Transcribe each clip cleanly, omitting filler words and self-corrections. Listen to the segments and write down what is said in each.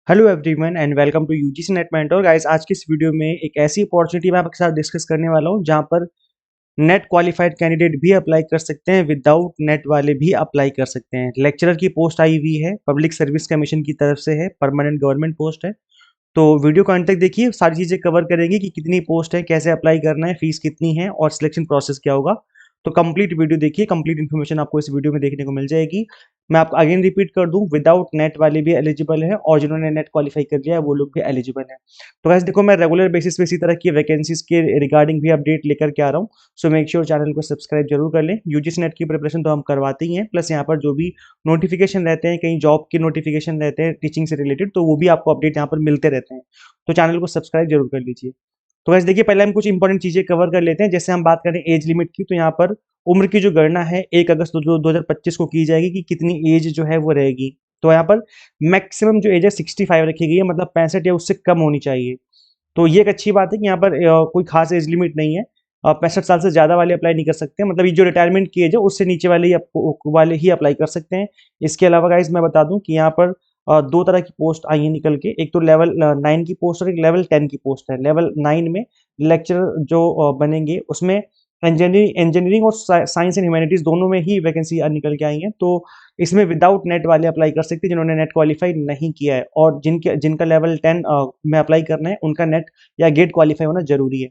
Hello everyone and welcome to UGC NET mentor guys. आज की इस वीडियो में एक ऐसी अपॉर्चुनिटी मैं आपके साथ डिस्कस करने वाला हूं जहां पर नेट क्वालिफाइड कैंडिडेट भी अप्लाई कर सकते हैं, विदाउट नेट वाले भी अप्लाई कर सकते हैं। लेक्चरर की पोस्ट आई हुई है, पब्लिक सर्विस कमीशन की तरफ से है, परमानेंट गवर्नमेंट पोस्ट है। तो वीडियो को अंत तक देखिए, सारी चीजें कवर करेंगे कि कितनी पोस्ट है, कैसे अप्लाई करना है, फीस कितनी है और सिलेक्शन प्रोसेस क्या होगा। तो कंप्लीट वीडियो देखिए, कंप्लीट इन्फॉर्मेशन आपको इस वीडियो में देखने को मिल जाएगी। मैं आपको अगेन रिपीट कर दूं, विदाउट नेट वाले भी एलिजिबल है और जिन्होंने नेट क्वालिफाई कर लिया है वो लोग भी एलिजिबल है। तो वैसे देखो, मैं रेगुलर बेसिस पे इसी तरह की वैकेंसीज के रिगार्डिंग भी अपडेट लेकर के आ रहा हूँ। सो मेक श्योर चैनल को सब्सक्राइब जरूर कर लें। यूजीसी नेट की प्रिपरेशन तो हम करवाते ही हैं, प्लस यहाँ पर जो भी नोटिफिकेशन रहते हैं, कहीं जॉब के नोटिफिकेशन रहते हैं टीचिंग से रिलेटेड, तो वो भी आपको अपडेट यहाँ पर मिलते रहते हैं। तो चैनल को सब्सक्राइब जरूर कर लीजिए। तो वैसे देखिए, पहले हम कुछ इंपॉर्टेंट चीजें कवर कर लेते हैं। जैसे हम बात करें एज लिमिट की, तो यहाँ पर उम्र की जो गणना है 1 अगस्त 2025 को की जाएगी कि कितनी एज जो है वो रहेगी। तो यहाँ पर मैक्सिमम जो एज है 65 रखी गई है, मतलब 65 या उससे कम होनी चाहिए। तो ये एक अच्छी बात है कि यहाँ पर कोई खास एज लिमिट नहीं है। 65 साल से ज्यादा वाले अप्लाई नहीं कर सकते, मतलब ये जो रिटायरमेंट की एज है उससे नीचे वाले ही अप्लाई कर सकते हैं। इसके अलावा गाइस मैं बता दूं कि यहाँ पर दो तरह की पोस्ट आई है निकल के, एक तो लेवल 9 की पोस्ट और एक लेवल 10 की पोस्ट है। लेवल 9 में लेक्चरर जो बनेंगे उसमें इंजीनियरिंग और साइंस एंड ह्यूमैनिटीज दोनों में ही वैकेंसी निकल के आई हैं। तो इसमें विदाउट नेट वाले अप्लाई कर सकते हैं जिन्होंने नेट क्वालिफाई नहीं किया है, और जिनका लेवल 10 में अप्लाई करना है उनका नेट या गेट क्वालिफाई होना जरूरी है।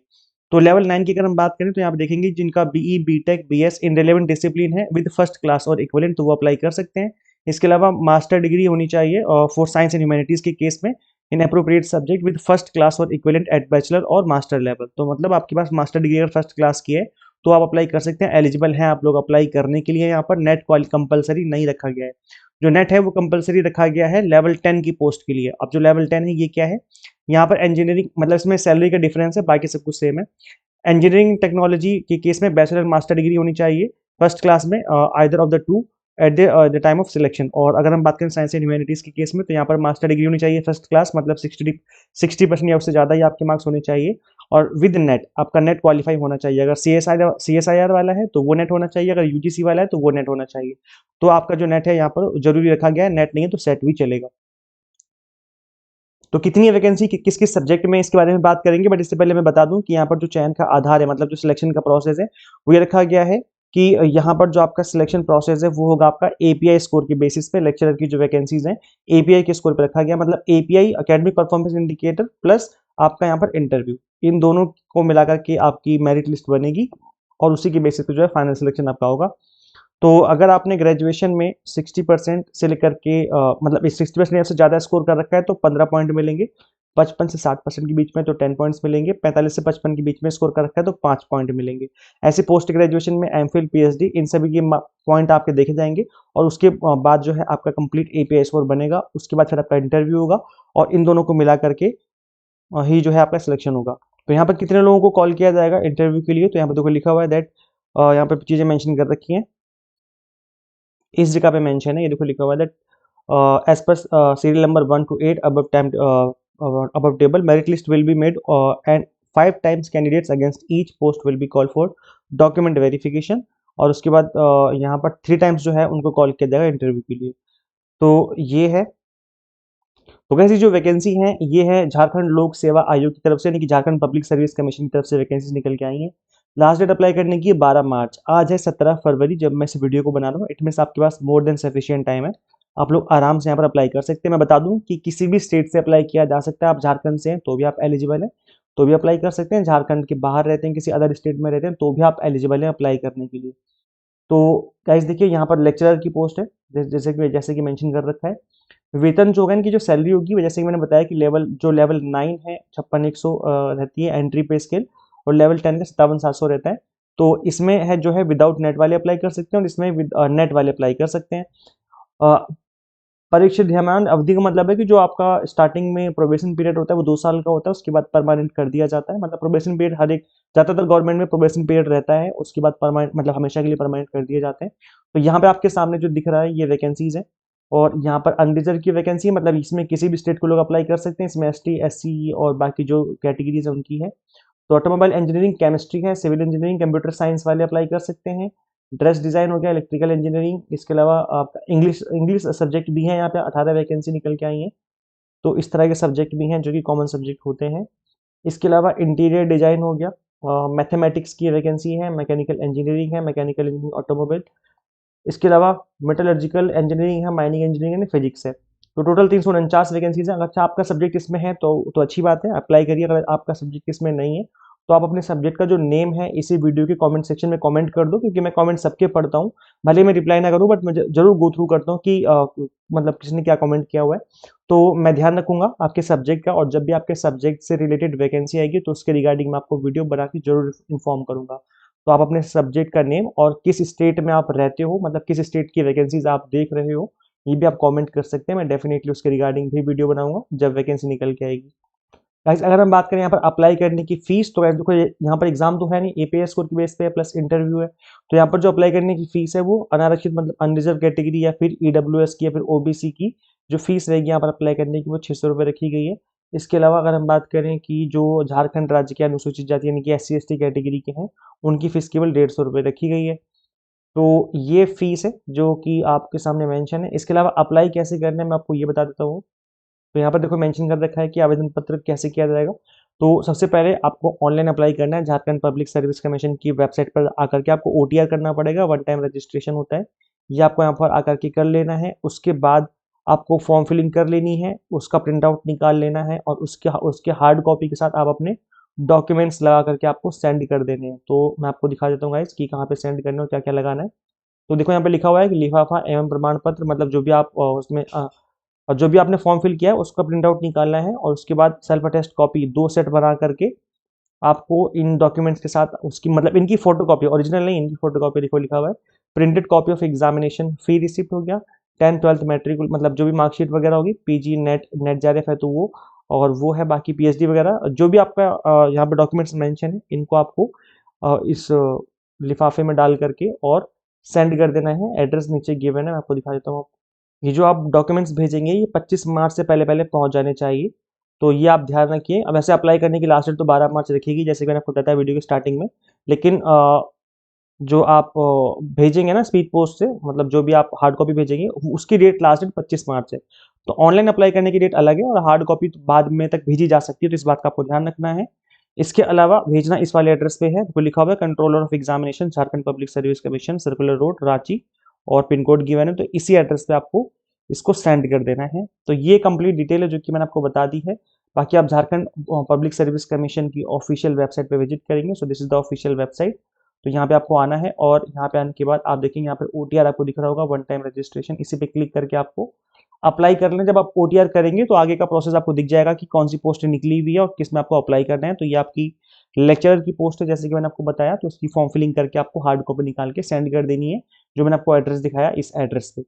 तो लेवल 9 की अगर हम बात करें तो यहाँ पे देखेंगे जिनका BE BTech BS in relevant discipline है विद फर्स्ट क्लास और इक्विवेलेंट, तो वो अप्लाई कर सकते हैं। इसके अलावा मास्टर डिग्री होनी चाहिए फॉर साइंस एंड ह्यूमैनिटीज के केस में in appropriate subject with first class और इक्विवेलेंट एट बैचलर और मास्टर लेवल। तो मतलब आपके पास मास्टर डिग्री अगर फर्स्ट क्लास की है तो आप अप्लाई कर सकते हैं, एलिजिबल हैं आप लोग अप्लाई करने के लिए। यहाँ पर नेट क्वाल कंपलसरी नहीं रखा गया है। जो नेट है वो कंपलसरी रखा गया है लेवल 10 की पोस्ट के लिए। अब जो लेवल 10 है ये क्या है, यहाँ पर इंजीनियरिंग, मतलब इसमें सैलरी का डिफरेंस है, बाकी सब कुछ सेम है। इंजीनियरिंग टेक्नोलॉजी के केस में बैचलर मास्टर डिग्री होनी चाहिए फर्स्ट क्लास में, either of the two at the time of selection. और अगर हम बात करें साइंस एंड ह्यूमैनिटीज के केस में, तो यहाँ पर मास्टर डिग्री होनी चाहिए फर्स्ट क्लास, मतलब 60% या उससे ज़्यादा ही आपके मार्क्स होने चाहिए। और विद नेट आपका नेट क्वालिफाई होना चाहिए। अगर सी एस आई आर वाला है तो वो नेट होना चाहिए, अगर यूजीसी वाला है तो वो नेट होना चाहिए। तो आपका जो नेट है यहाँ पर जरूरी रखा गया है, नेट नहीं है तो सेट भी चलेगा। तो कितनी वैकेंसी किस किस सब्जेक्ट में, इसके बारे में बात करेंगे, बट इससे पहले मैं बता दूं कि यहाँ पर जो चयन का आधार है, मतलब जो सिलेक्शन का प्रोसेस है, वो ये रखा गया है कि यहाँ पर जो आपका सिलेक्शन प्रोसेस है वो होगा आपका एपीआई स्कोर के बेसिस पे। लेक्चरर की जो वैकेंसीज हैं एपीआई के स्कोर पे रखा गया, मतलब API academic performance indicator plus आपका यहाँ पर इंटरव्यू, इन दोनों को मिलाकर के आपकी मेरिट लिस्ट बनेगी और उसी के बेसिस पे जो है फाइनल सिलेक्शन आपका होगा। तो अगर आपने ग्रेजुएशन में 60% से लेकर के मतलब 60% या से ज़्यादा स्कोर कर रखा है तो 15 पॉइंट मिलेंगे। 55 से 60% के बीच में तो 10 पॉइंट्स मिलेंगे। 45 से 55 के बीच में स्कोर कर रखा है तो 5 पॉइंट मिलेंगे। ऐसे पोस्ट ग्रेजुएशन में एमफिल पीएचडी इन सभी के पॉइंट आपके देखे जाएंगे और उसके बाद जो है आपका कंप्लीट एपीआई स्कोर बनेगा। उसके बाद फिर आपका इंटरव्यू होगा और इन दोनों को मिला करके ही जो है आपका सिलेक्शन होगा। तो यहाँ पर कितने लोगों को कॉल किया जाएगा इंटरव्यू के लिए, तो यहाँ पर देखो लिखा हुआ है दैट, यहाँ पर चीज़ें मेंशन कर रखी हैं, इस जगह पे मेंशन है, ये देखो लिखा हुआ है that as per serial number 1 to 8 above table merit list will be made and 5 times candidates against each post will be called for document verification। और उसके बाद यहाँ पर 3 times जो है उनको कॉल किया जाएगा इंटरव्यू के लिए। तो ये है। तो कैसी जो वैकेंसी है ये है झारखंड लोक सेवा आयोग की तरफ से, यानी कि झारखंड पब्लिक सर्विस कमीशन की तरफ से वैकेंसीज निकल के आई हैं। लास्ट डेट अप्लाई करने की है 12 मार्च, आज है 17 फरवरी जब मैं इस वीडियो को बना रहा हूँ। इट मीन्स आपके पास मोर देन सफिशियंट टाइम है, आप लोग आराम से यहाँ पर अप्लाई कर सकते हैं। मैं बता दूं कि किसी भी स्टेट से अप्लाई किया जा सकता है। आप झारखंड से हैं तो भी आप एलिजिबल हैं, तो भी अप्लाई कर सकते हैं। झारखंड के बाहर रहते हैं, किसी अदर स्टेट में रहते हैं, तो भी आप एलिजिबल हैं अप्लाई करने के लिए। तो गाइस देखिए, यहाँ पर लेक्चरर की पोस्ट है, जैसे कि मेंशन कर रखा है। वेतन जो है, इनकी जो सैलरी होगी, जैसे कि मैंने बताया कि लेवल 9 है 56,100 रहती है एंट्री पे स्केल, और लेवल 10 का 57,700 रहता है। तो इसमें है जो है विदाउट नेट वाले अप्लाई कर सकते हैं और इसमें विद नेट वाले अप्लाई कर सकते हैं। अ, परीक्षा ध्यान अवधि का मतलब है कि जो आपका स्टार्टिंग में प्रोबेशन पीरियड होता है वो 2 साल का होता है, उसके बाद परमानेंट कर दिया जाता है। मतलब प्रोबेशन पीरियड हर एक, ज़्यादातर गवर्नमेंट में प्रोबेशन पीरियड रहता है, उसके बाद परमानेंट, मतलब हमेशा के लिए परमानेंट कर दिए जाते हैं। तो यहाँ पे आपके सामने जो दिख रहा है ये वैकेंसीज है, और यहाँ पर अनरिजर्व की वैकेंसी है, मतलब इसमें किसी भी स्टेट को लोग अप्लाई कर सकते हैं। इसमें एसटी एससी और बाकी जो कैटेगरीज है उनकी है। तो ऑटोमोबाइल इंजीनियरिंग, केमिस्ट्री है, सिविल इंजीनियरिंग, कंप्यूटर साइंस वाले अप्लाई कर सकते हैं। ड्रेस डिजाइन हो गया, इलेक्ट्रिकल इंजीनियरिंग, इसके अलावा आपका इंग्लिश इंग्लिश सब्जेक्ट भी है। यहाँ पे 18 वैकेंसी निकल के आई हैं। तो इस तरह के सब्जेक्ट भी हैं जो कि कॉमन सब्जेक्ट होते हैं। इसके अलावा इंटीरियर डिजाइन हो गया, मैथमेटिक्स की वैकेंसी है, मैकेनिकल इंजीनियरिंग है, मैकेनिकल इंजीनियरिंग ऑटोमोबाइल, इसके अलावा मेटलर्जिकल इंजीनियरिंग है, माइनिंग इंजीनियरिंग है, फिजिक्स है। तो टोटल 349 वैकेंसीज है। अगर आपका सब्जेक्ट इसमें है तो अच्छी बात है, अप्लाई करिए। अगर आपका सब्जेक्ट इसमें नहीं है तो आप अपने सब्जेक्ट का जो नेम है इसी वीडियो के कमेंट सेक्शन में कमेंट कर दो, क्योंकि मैं कमेंट सबके पढ़ता हूँ। भले मैं रिप्लाई ना करूँ बट मैं जरूर गो थ्रू करता हूँ कि मतलब किसने क्या कमेंट किया हुआ है। तो मैं ध्यान रखूंगा आपके सब्जेक्ट का, और जब भी आपके सब्जेक्ट से रिलेटेड वैकेंसी आएगी तो उसके रिगार्डिंग मैं आपको वीडियो बना के जरूर इन्फॉर्म करूंगा। तो आप अपने सब्जेक्ट का नेम और किस स्टेट में आप रहते हो, मतलब किस स्टेट की वैकेंसीज आप देख रहे हो, ये भी आप कमेंट कर सकते हैं। मैं डेफिनेटली उसके रिगार्डिंग भी वीडियो बनाऊंगा जब वैकेंसी निकल के आएगी। गाइस अगर हम बात करें यहाँ पर अप्लाई करने की फीस, तो गाइस देखो यहाँ पर एग्जाम तो है नहीं, एपीएस स्कोर की बेस पे प्लस इंटरव्यू है। तो यहाँ पर जो अप्लाई करने की फीस है वो अनारक्षित मतलब अनरिजर्व कैटेगरी या फिर ईडब्ल्यूएस की या फिर ओबीसी की जो फीस रहेगी यहाँ पर अप्लाई करने की वो 600 रुपये रखी गई है। इसके अलावा अगर हम बात करें कि जो झारखंड राज्य के अनुसूचित जाति यानी कि SC ST कैटेगरी के हैं, उनकी फीस केवल 150 रुपये रखी गई है। तो ये फीस है जो कि आपके सामने मेंशन है। इसके अलावा अप्लाई कैसे करना है मैं आपको ये बता देता हूँ। तो यहाँ पर देखो मेंशन कर रखा है कि आवेदन पत्र कैसे किया जाएगा। तो सबसे पहले आपको ऑनलाइन अप्लाई करना है। झारखंड पब्लिक सर्विस कमीशन की वेबसाइट पर आकर के आपको OTR करना पड़ेगा, वन टाइम रजिस्ट्रेशन होता है, ये आपको यहाँ पर आकर के कर लेना है। उसके बाद आपको फॉर्म फिलिंग कर लेनी है, उसका प्रिंट आउट निकाल लेना है, और उसके उसके हार्ड कॉपी के साथ आप अपने डॉक्यूमेंट्स लगा करके आपको सेंड कर देने हैं। तो मैं आपको दिखा देता हूँ गाइस कि कहाँ पे सेंड करना है और क्या क्या लगाना है। तो देखो यहाँ पे लिखा हुआ है कि लिफाफा एवं प्रमाण पत्र, मतलब जो भी आप उसमें और जो भी आपने फॉर्म फिल किया है उसका प्रिंट आउट निकालना है, और उसके बाद सेल्फ अटेस्ट कॉपी 2 सेट बना करके आपको इन डॉक्यूमेंट्स के साथ उसकी मतलब इनकी फोटो कॉपी, ओरिजिनल नहीं, इनकी फोटो कॉपी देखो लिखा हुआ है printed copy of examination fee receipt हो गया, 10th 12th मैट्रिक मतलब जो भी मार्कशीट वगैरह होगी, PG नेट नेट JRF है तो वो, और वो है बाकी PhD वगैरह जो भी आपका यहाँ पे डॉक्यूमेंट्स मेंशन है इनको आपको इस लिफाफे में डाल करके और सेंड कर देना है। एड्रेस नीचे गिवन है, मैं आपको दिखा देता हूँ। ये जो आप डॉक्यूमेंट्स भेजेंगे ये 25 मार्च से पहले पहले पहुंच जाने चाहिए। तो ये आप ध्यान रखिए। अब ऐसे अप्लाई करने की लास्ट डेट तो 12 मार्च रखेगी, जैसे कि मैंने आपको बताया वीडियो के स्टार्टिंग में। लेकिन जो आप भेजेंगे ना स्पीड पोस्ट से, मतलब जो भी आप हार्ड कॉपी भेजेंगे उसकी डेट लास्ट डेट 25 मार्च है। तो ऑनलाइन अप्लाई करने की डेट अलग है और हार्ड कॉपी तो बाद में तक भेजी जा सकती है, तो इस बात का आपको ध्यान रखना है। इसके अलावा भेजना इस वाले एड्रेस पे है, तो लिखा हुआ है controller of examination Jharkhand public service commission, circular road, Ranchi, और पिन कोड गिवन है। तो इसी एड्रेस पे आपको इसको सेंड कर देना है। तो ये कंप्लीट डिटेल है जो कि मैंने आपको बता दी है। बाकी आप झारखंड पब्लिक सर्विस कमीशन की ऑफिशियल वेबसाइट पे विजिट करेंगे। So this is the official website. तो यहाँ पे आपको आना है, और यहाँ पे आने के बाद आप देखेंगे यहाँ पे OTR आपको दिख रहा होगा, वन टाइम रजिस्ट्रेशन, इसी पे क्लिक करके आपको अप्लाई कर लें। जब आप OTR करेंगे तो आगे का प्रोसेस आपको दिख जाएगा कि कौन सी पोस्ट निकली हुई है और किस में आपको अप्लाई करना है। तो ये आपकी लेक्चरर की पोस्ट है जैसे कि मैंने आपको बताया, तो उसकी फॉर्म फिलिंग करके आपको हार्ड कॉपी निकाल के सेंड कर देनी है, जो मैंने आपको एड्रेस दिखाया इस एड्रेस पे।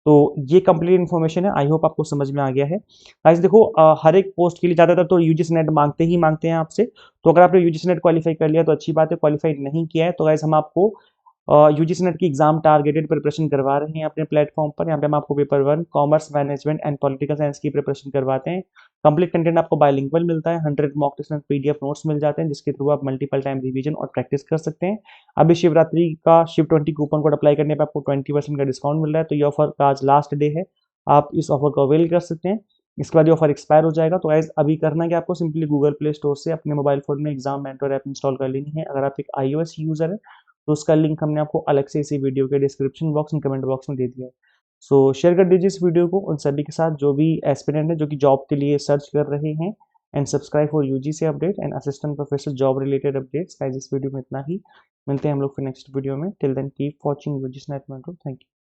तो ये कंप्लीट इन्फॉर्मेशन है, आई होप आपको समझ में आ गया है। गाइस देखो हर एक पोस्ट के लिए ज़्यादातर तो UGC नेट मांगते हैं आपसे। तो अगर आपने UGC नेट क्वालिफाई कर लिया तो अच्छी बात है, क्वालिफाई नहीं किया है तो गाइस हम आपको UGC नेट की एग्जाम टारगेटेड प्रिपरेशन करवा रहे हैं अपने प्लेटफॉर्म पर। यहाँ पे हम आपको paper 1 commerce management and political science की प्रिपरेशन करवाते हैं। कंप्लीट कंटेंट आपको बाइलिंगुअल मिलता है, 100 mock test and PDF notes मिल जाते हैं, जिसके थ्रू आप मल्टीपल टाइम रिवीजन और प्रैक्टिस कर सकते हैं। अभी शिवरात्रि का शिव20 कूपन कोड अप्लाई करने पर आपको 20% का डिस्काउंट मिल रहा है। तो ये ऑफर का आज लास्ट डे है, आप इस ऑफर को अवेल कर सकते हैं। इसके बाद ये ऑफर एक्सपायर हो जाएगा। तो गाइस अभी करना है कि आपको सिंपली गूगल प्ले स्टोर से अपने मोबाइल फोन में एग्जाम मेंटर ऐप इंस्टॉल कर लेनी है। अगर आप एक iOS यूजर है तो उसका लिंक हमने आपको अलग से इसी वीडियो के description box and comment box में दे दिया है। सो शेयर कर दीजिए इस वीडियो को उन सभी के साथ जो भी एस्पिरेंट है जो कि जॉब के लिए सर्च कर रहे हैं। And subscribe for UGC update and assistant professor job related updates. Guys इस वीडियो में इतना ही, मिलते हैं हम लोग फिर नेक्स्ट वीडियो में। Till then keep watching UGC NET mentor. Thank you.